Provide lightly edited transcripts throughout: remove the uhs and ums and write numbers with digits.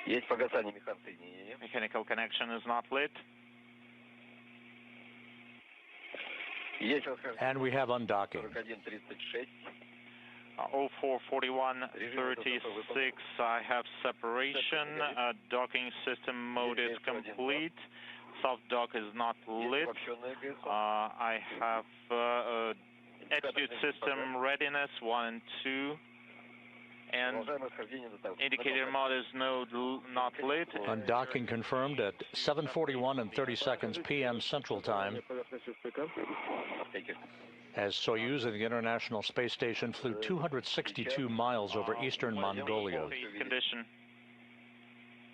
Есть погасание механсоединения. Mechanical connection is not lit. Есть восхождение. And we have undocking. 41:36. 0441:36. I have separation. Docking system mode is complete. Soft dock is not lit. I have attitude system readiness 1 and 2. And indicator mode is not lit. Undocking confirmed at 7:41:30 p.m. Central Time, as Soyuz of the International Space Station flew 262 miles over eastern Mongolia. Condition.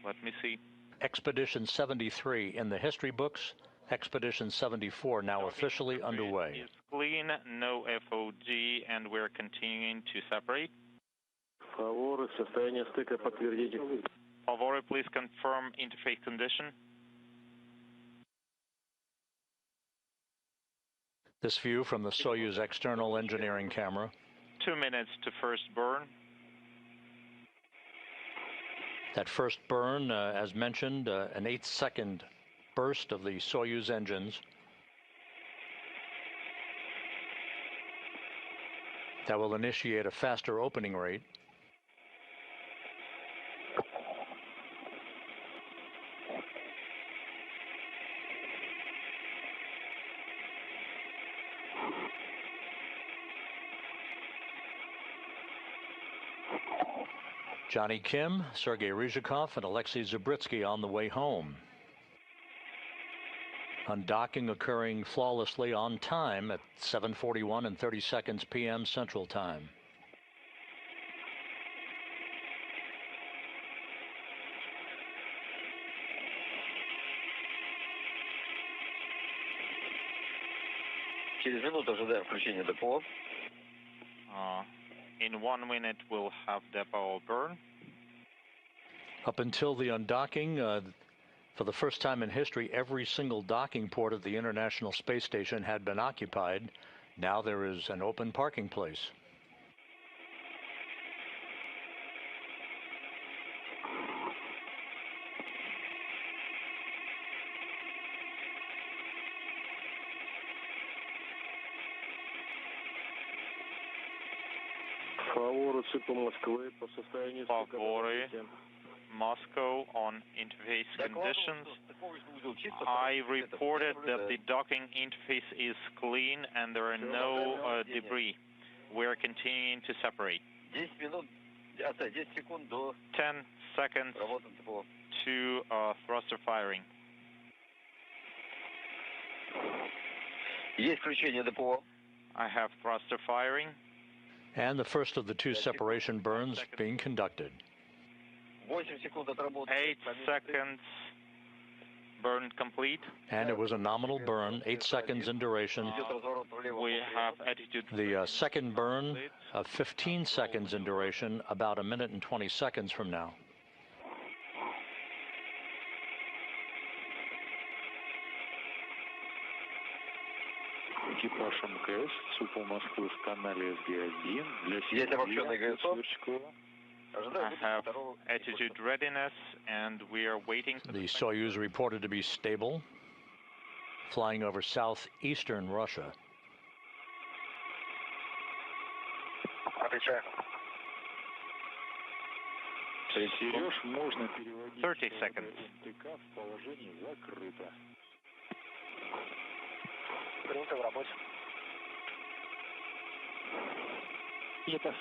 Let me see. Expedition 73 in the history books. Expedition 74 now officially underway. Is clean, no FOG, and we're continuing to separate. Favore, состояние стыка подтвердите. Favore, please confirm interface condition. This view from the Soyuz external engineering camera. 2 minutes to first burn. That first burn, as mentioned, an 8-second burst of the Soyuz engines. That will initiate a faster opening rate. Johnny Kim, Sergei Ryzhikov, and Alexei Zabritsky on the way home. Undocking occurring flawlessly on time at 7:41:30 p.m. Central Time. Через минуту ожидаем включения ДПО. In 1 minute, we'll have depot burn. Up until the undocking, for the first time in history, every single docking port at the International Space Station had been occupied. Now there is an open parking place. Favore, Moscow on interface conditions. I reported that the docking interface is clean and there are no debris. We're continuing to separate. 10 seconds to thruster firing. Есть включение ДПО. I have thruster firing. And the first of the two separation burns being conducted. 8 секунд отработал. 8 seconds burn complete. And it was a nominal burn, 8 seconds in duration. We have attitude. The second burn, 15 seconds in duration, about 1 minute and 20 seconds from now. Экипаж МКС ЦУП Москвы в канале СГ-1 для Есть обобщенный ГСО. I have attitude readiness, and we are waiting for the Soyuz reported to be stable, flying over southeastern Russia. Отвечаю. 30 seconds. Принято в работе. Это.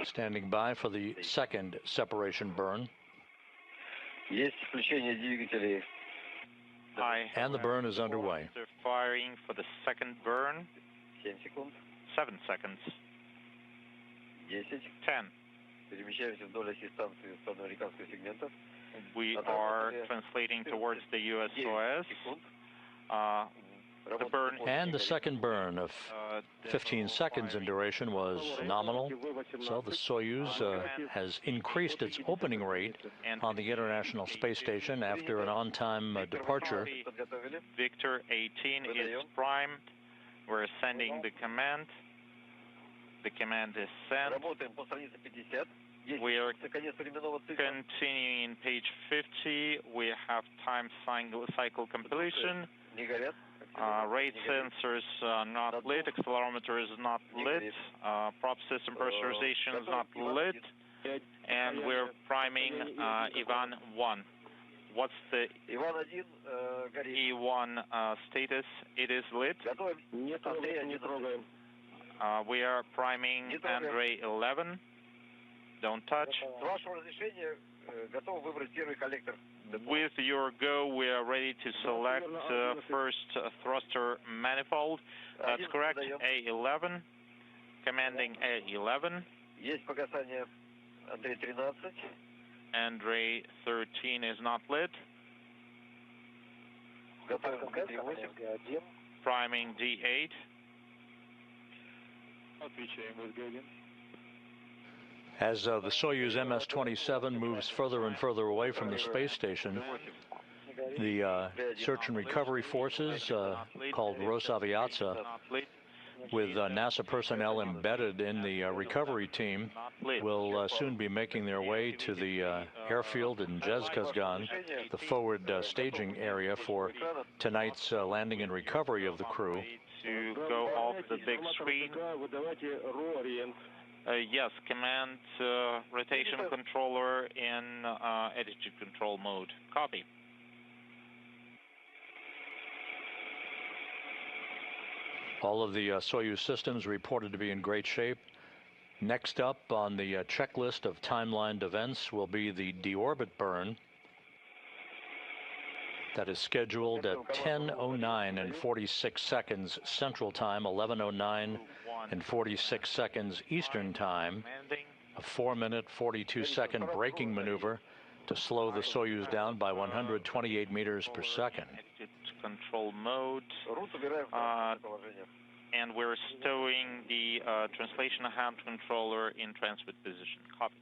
Standing by for the second separation burn. Есть включение двигателей. And the burn is underway. Firing for the second burn. 7 секунд. 7 seconds. 10. 10. Перемещаемся вдоль оси станции американского сегмента. We are translating towards the USOS. The burn And the second burn of 15 seconds in duration was nominal. So the Soyuz has increased its opening rate on the International Space Station after an on-time departure. Victor 18 is primed. We're sending the command. The command is sent. We are continuing in page 50. We have time cycle completion. Rate sensors not lit. Accelerometer is not lit. Prop system pressurization is not lit. And we're priming Ivan 1. What's the E1 status? It is lit. We are priming Andrei 11. Don't touch. With your go, we are ready to select first thruster manifold. That's correct. A11. Commanding A11. Andrei 13 is not lit. Priming D8. As the Soyuz MS-27 moves further and further away from the space station, the search and recovery forces, called Rosaviatsa, with NASA personnel embedded in the recovery team, will soon be making their way to the airfield in Zhezkazgan, the forward staging area for tonight's landing and recovery of the crew. To go off the big screen. Yes, command rotation controller in attitude control mode. Copy. All of the Soyuz systems reported to be in great shape. Next up on the checklist of timelined events will be the deorbit burn. That is scheduled at 10:09 and 46 seconds Central Time, 11:09 and 46 seconds Eastern Time. A 4-minute, 42-second braking maneuver to slow the Soyuz down by 128 meters per second. Control mode. And we're stowing the translation hand controller in transmit position. Copy.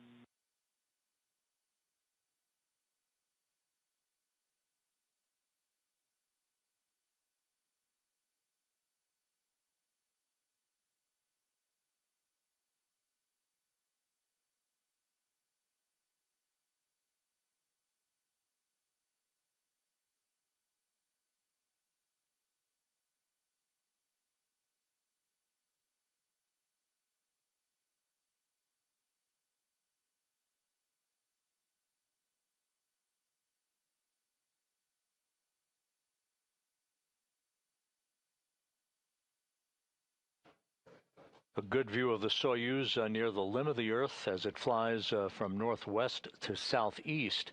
A good view of the Soyuz near the limb of the Earth as it flies from northwest to southeast,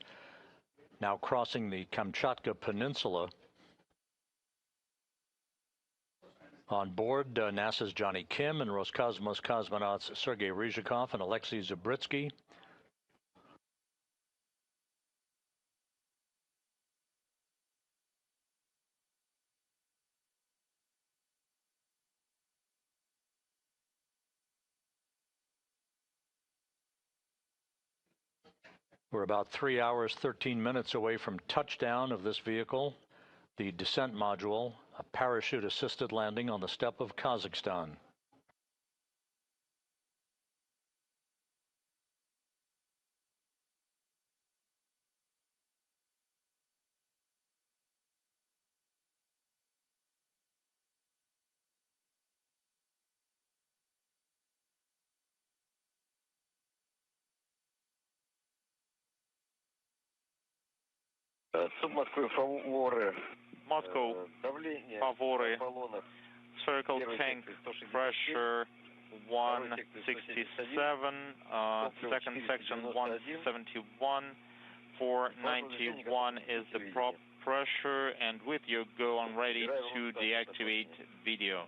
now crossing the Kamchatka Peninsula. On board, NASA's Johnny Kim and Roscosmos cosmonauts Sergei Ryzhikov and Alexei Zabritsky. We're about 3 hours, 13 minutes away from touchdown of this vehicle, the descent module, a parachute-assisted landing on the steppe of Kazakhstan. Moscow, Pavory, circle tank pressure 167, second section 171, 491 is the prop pressure, and with your go, I'm ready to deactivate video.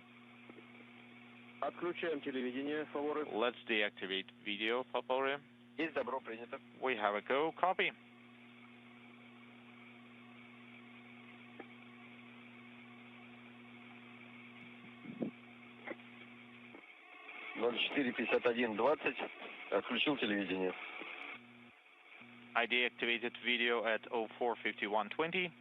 Let's deactivate video, Pavory. We have a go, copy. 04:51:20. Отключил телевидение. I deactivated video at 04:51:20.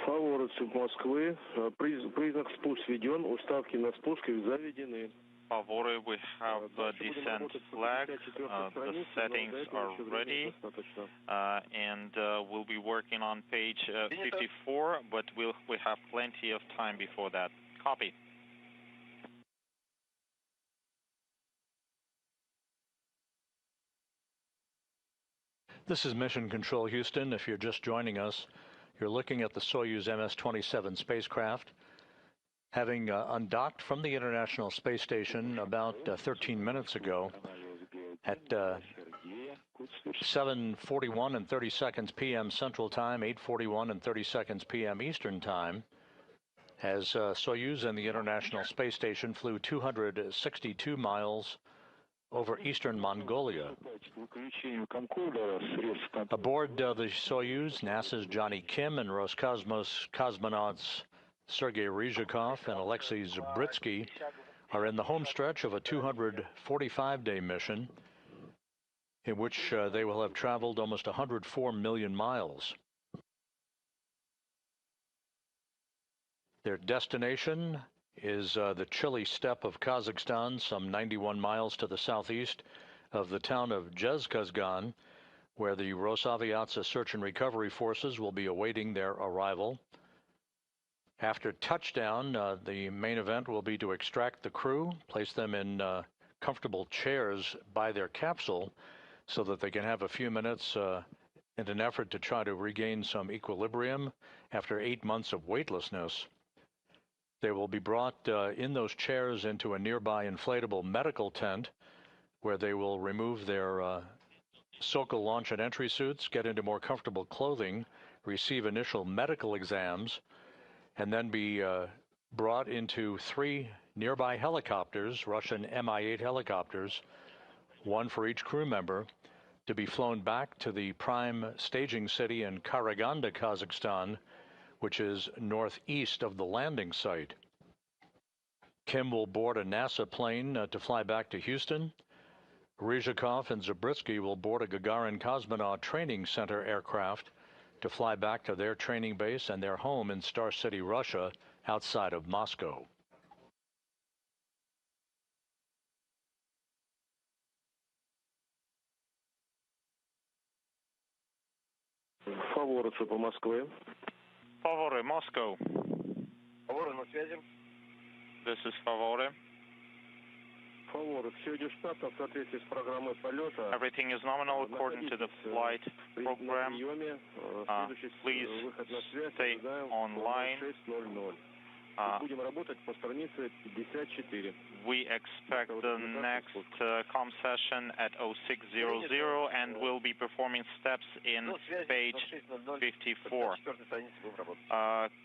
Фаворы Москвы. Признак спуск введен. Уставки на спуск заведены. Favore, we have the descent flag. The settings are ready, and we'll be working on page 54, but we have plenty of time before that. Copy. This is Mission Control Houston. If you're just joining us, you're looking at the Soyuz MS-27 spacecraft, having undocked from the International Space Station about 13 minutes ago at 7:41 and 30 seconds p.m. Central Time, 8:41 and 30 seconds p.m. Eastern Time, as Soyuz and the International Space Station flew 262 miles over eastern Mongolia. Aboard the Soyuz, NASA's Johnny Kim and Roscosmos cosmonauts Sergei Ryzhikov and Alexei Zabritsky are in the home stretch of a 245-day mission in which they will have traveled almost 104 million miles. Their destination is the chilly steppe of Kazakhstan, some 91 miles to the southeast of the town of Zhezkazgan, where the Rosaviatsa search and recovery forces will be awaiting their arrival. After touchdown, the main event will be to extract the crew, place them in comfortable chairs by their capsule so that they can have a few minutes in an effort to try to regain some equilibrium after 8 months of weightlessness. They will be brought in those chairs into a nearby inflatable medical tent where they will remove their Sokol launch and entry suits, get into more comfortable clothing, receive initial medical exams, and then be brought into 3 nearby helicopters, Russian Mi-8 helicopters, one for each crew member, to be flown back to the prime staging city in Karaganda, Kazakhstan, which is northeast of the landing site. Kim will board a NASA plane to fly back to Houston. Ryzhikov and Zabritsky will board a Gagarin Cosmonaut Training Center aircraft to fly back to their training base and their home in Star City, Russia, outside of Moscow. Фаворы по Москве. Favore, Moscow. Фаворы на связи. This is Favore. Фаворы, все идет штатно в соответствии с программой полета. Everything is nominal according to the flight program. Please stay online. Будем работать по странице 54. We expect the next com session at 0600, and we'll be performing steps in page 54.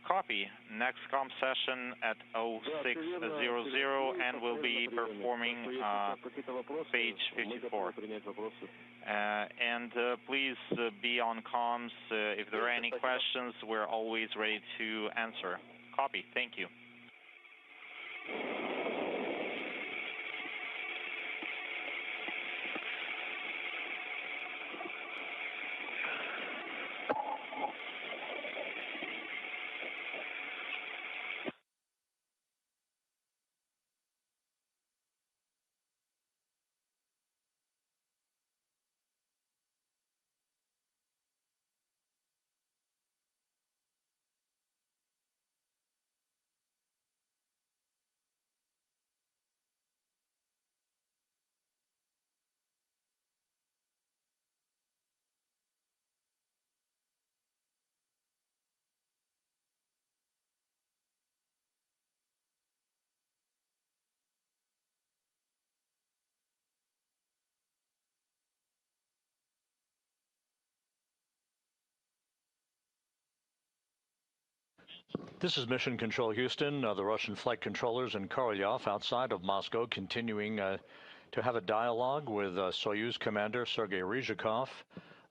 Copy. Next com session at 0600, and we'll be performing page 54. And please be on comms. If there are any questions, we're always ready to answer. Copy. Thank you. This is Mission Control Houston. The Russian flight controllers in Korolyov outside of Moscow continuing to have a dialogue with Soyuz commander Sergei Ryzhikov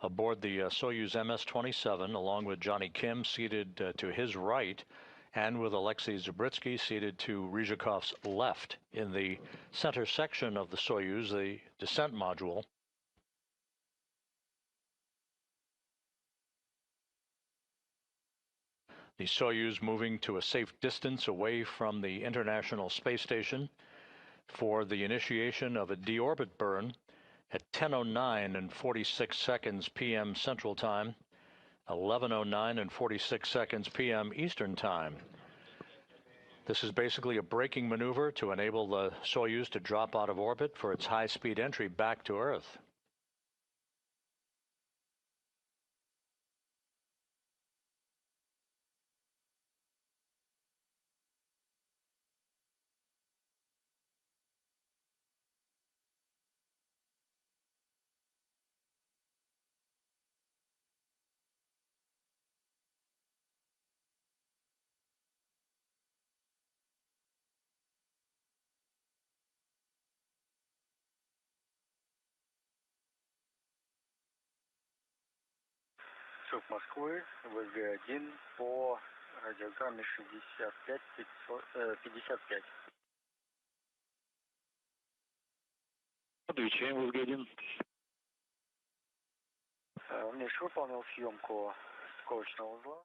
aboard the Soyuz MS-27, along with Johnny Kim seated to his right, and with Alexei Zabritsky seated to Ryzhikov's left in the center section of the Soyuz, the descent module. The Soyuz moving to a safe distance away from the International Space Station for the initiation of a deorbit burn at 10:09 and 46 seconds p.m. Central Time, 11:09 and 46 seconds p.m. Eastern Time. This is basically a braking maneuver to enable the Soyuz to drop out of orbit for its high-speed entry back to Earth. Шеф Москвы, ВГ-1 по радиограмме 65-55. Отвечаем, ВГ-1. Миш выполнил съемку стыковочного узла.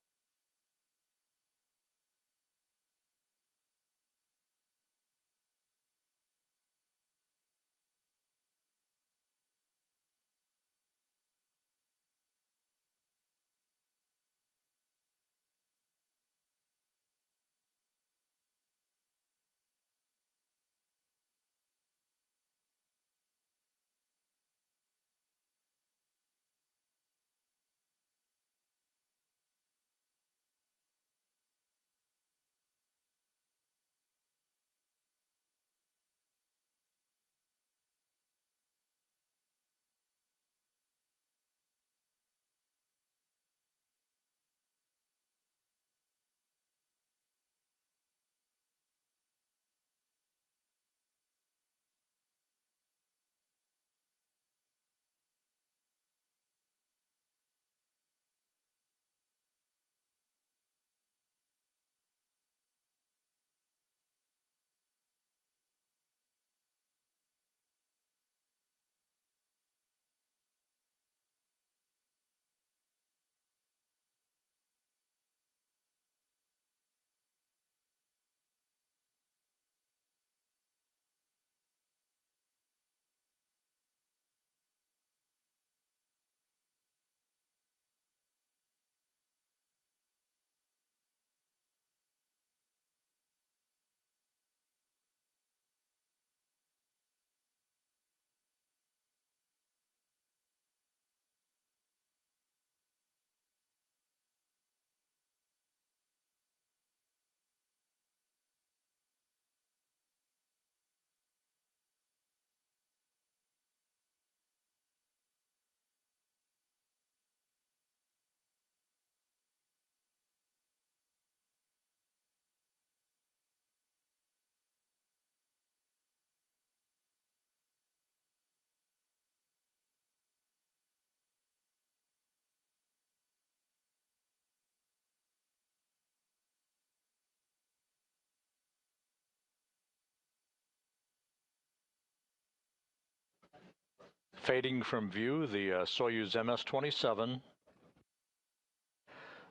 Fading from view, the Soyuz MS-27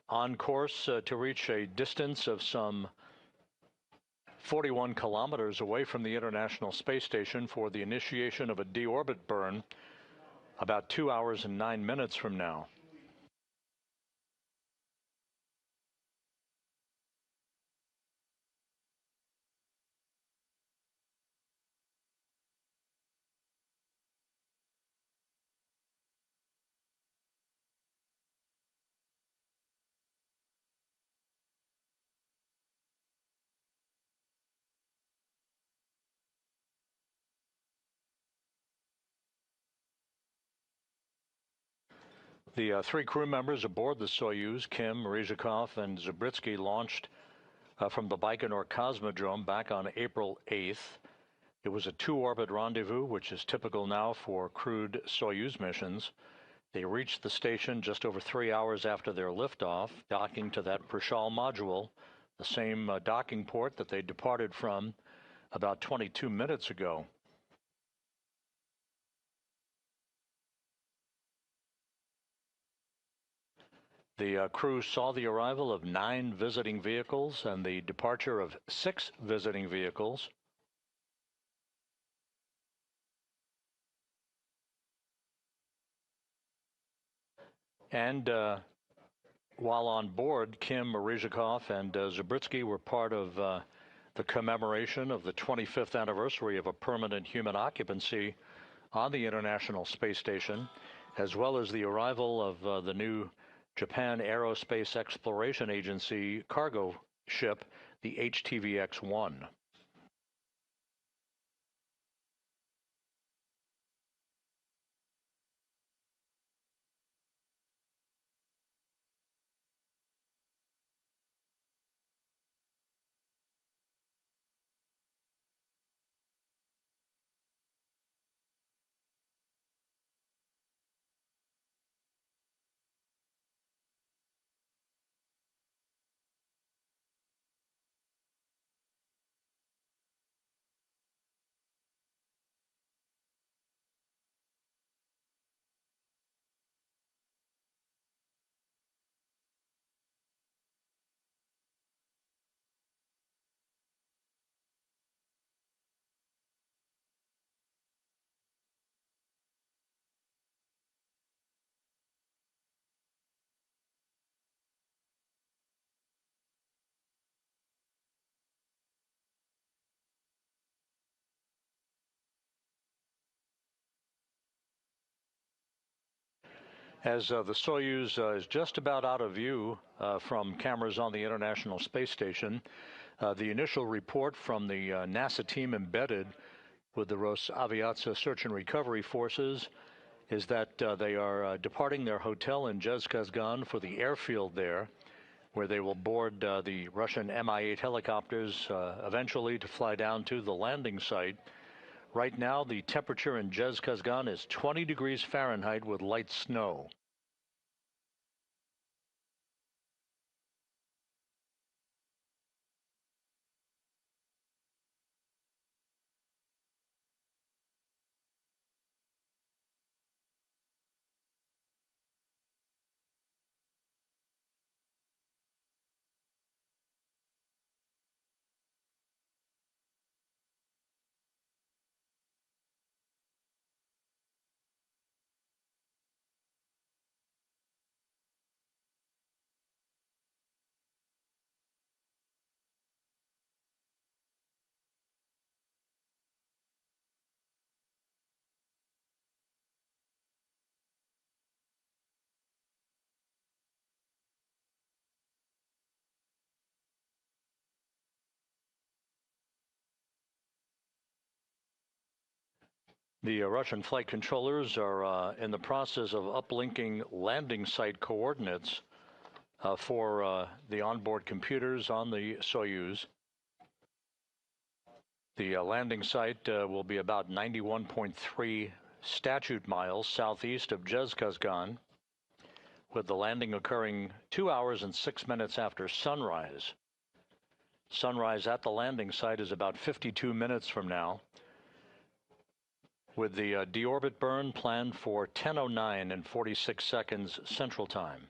on course to reach a distance of some 41 kilometers away from the International Space Station for the initiation of a deorbit burn about 2 hours and 9 minutes from now. The three crew members aboard the Soyuz, Kim, Ryzhikov, and Zabritsky, launched from the Baikonur Cosmodrome back on April 8th. It was a two-orbit rendezvous, which is typical now for crewed Soyuz missions. They reached the station just over 3 hours after their liftoff, docking to that Prishal module, the same docking port that they departed from about 22 minutes ago. The crew saw the arrival of 9 visiting vehicles and the departure of 6 visiting vehicles. And while on board, Kim, Ryzhikov, and Zabritsky were part of the commemoration of the 25th anniversary of a permanent human occupancy on the International Space Station, as well as the arrival of the new Japan Aerospace Exploration Agency cargo ship, the HTVX-1. As the Soyuz is just about out of view from cameras on the International Space Station, the initial report from the NASA team embedded with the Rosaviatsia Search and Recovery Forces is that they are departing their hotel in Zhezkazgan for the airfield there, where they will board the Russian Mi-8 helicopters eventually to fly down to the landing site. Right now, the temperature in Zhezkazgan is 20 degrees Fahrenheit with light snow. The Russian flight controllers are in the process of uplinking landing site coordinates for the onboard computers on the Soyuz. The landing site will be about 91.3 statute miles southeast of Zhezkazgan, with the landing occurring 2 hours and 6 minutes after sunrise. Sunrise at the landing site is about 52 minutes from now, with the deorbit burn planned for 10:09 and 46 seconds Central Time.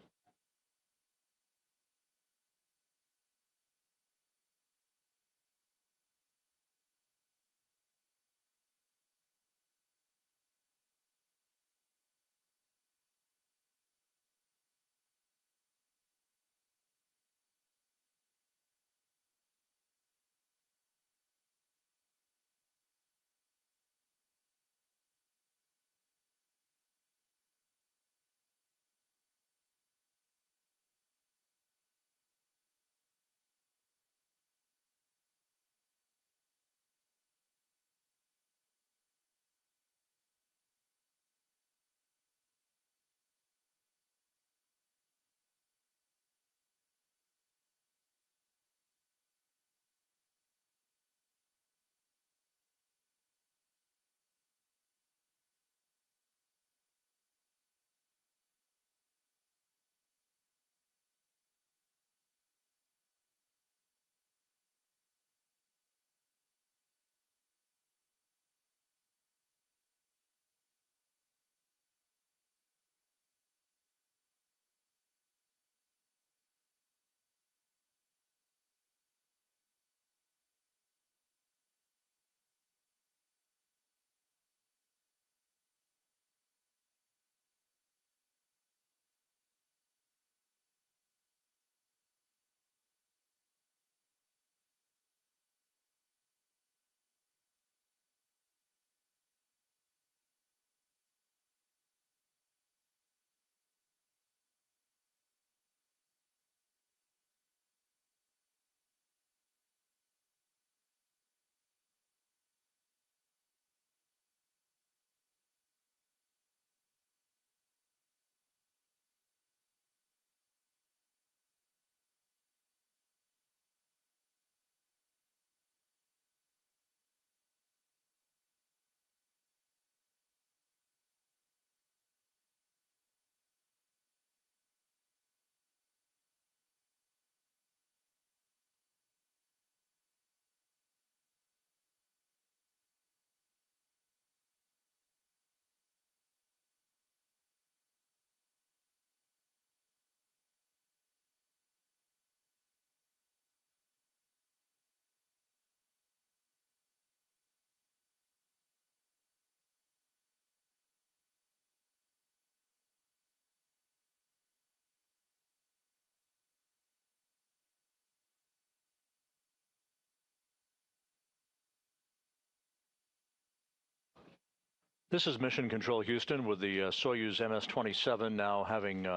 This is Mission Control Houston with the Soyuz MS-27 now having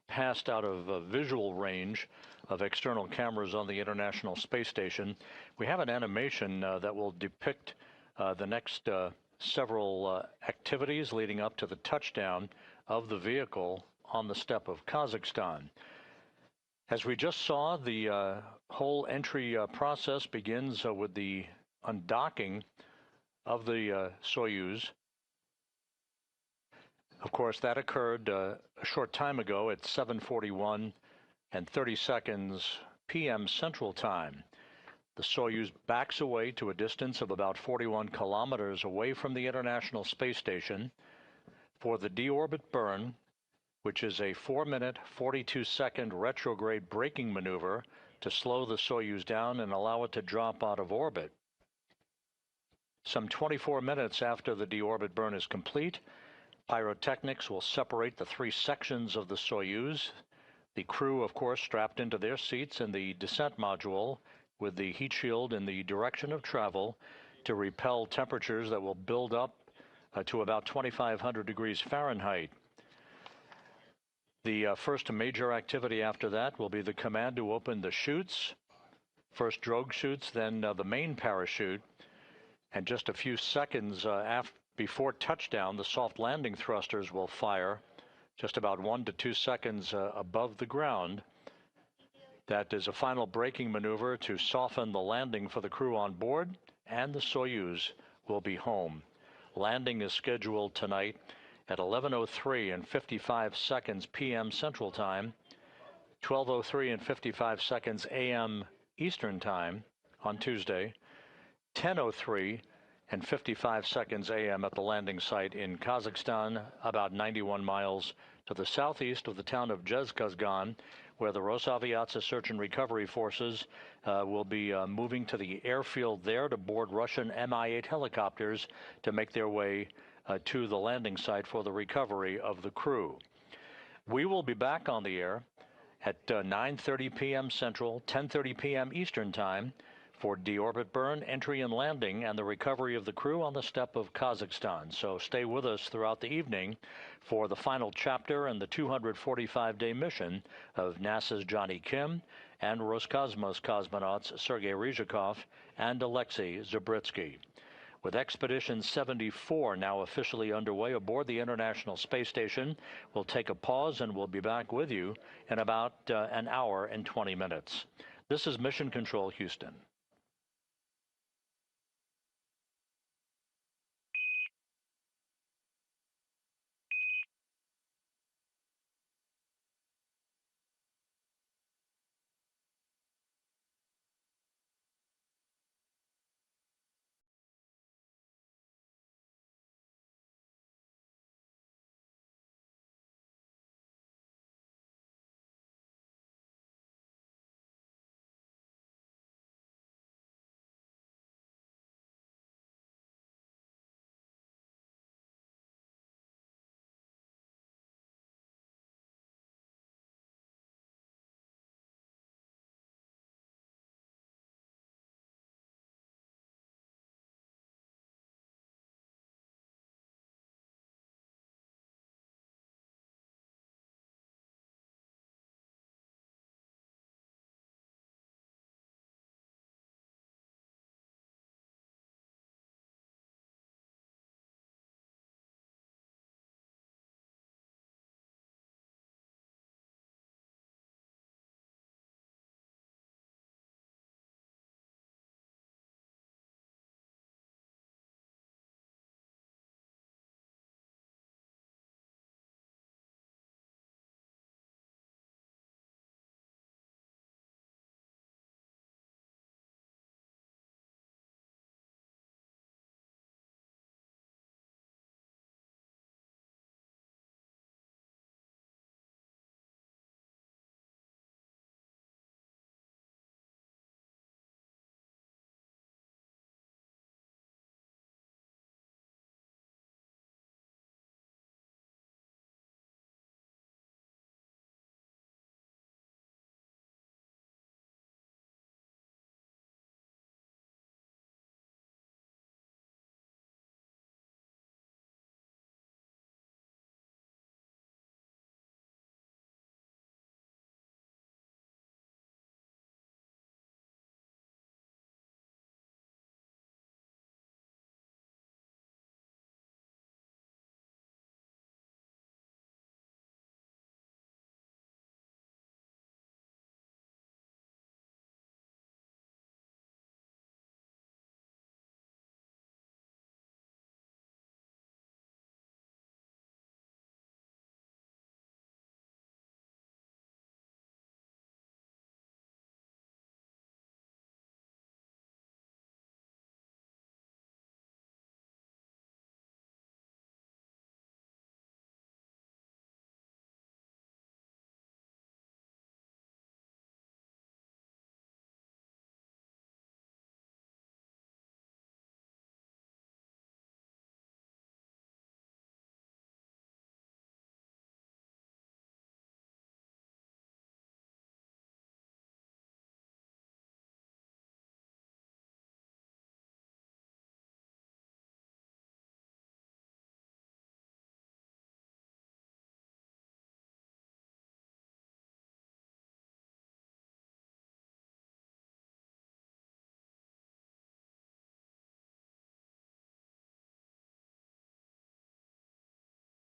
passed out of visual range of external cameras on the International Space Station. We have an animation that will depict the next several activities leading up to the touchdown of the vehicle on the steppe of Kazakhstan. As we just saw, the whole entry process begins with the undocking of the Soyuz. Of course, that occurred a short time ago at 7:41 and 30 seconds p.m. Central Time. The Soyuz backs away to a distance of about 41 kilometers away from the International Space Station for the deorbit burn, which is a 4-minute, 42-second retrograde braking maneuver to slow the Soyuz down and allow it to drop out of orbit. Some 24 minutes after the deorbit burn is complete, pyrotechnics will separate the 3 sections of the Soyuz. The crew, of course, strapped into their seats in the descent module with the heat shield in the direction of travel to repel temperatures that will build up to about 2,500 degrees Fahrenheit. The first major activity after that will be the command to open the chutes, first drogue chutes, then the main parachute, and just a few seconds before touchdown, the soft landing thrusters will fire just about 1 to 2 seconds above the ground. That is a final braking maneuver to soften the landing for the crew on board, and the Soyuz will be home. Landing is scheduled tonight at 11:03 and 55 seconds p.m. Central Time, 12:03 and 55 seconds a.m. Eastern Time on Tuesday, 10:03 and 55 seconds a.m. at the landing site in Kazakhstan, about 91 miles to the southeast of the town of Zhezkazgan, where the Rosaviatsa Search and Recovery Forces will be moving to the airfield there to board Russian Mi-8 helicopters to make their way to the landing site for the recovery of the crew. We will be back on the air at 9:30 p.m. Central, 10:30 p.m. Eastern Time for deorbit burn, entry and landing, and the recovery of the crew on the steppe of Kazakhstan. So stay with us throughout the evening for the final chapter in the 245-day mission of NASA's Johnny Kim and Roscosmos cosmonauts Sergei Ryzhikov and Alexei Zabritsky. With Expedition 74 now officially underway aboard the International Space Station, we'll take a pause and we'll be back with you in about an hour and 20 minutes. This is Mission Control Houston.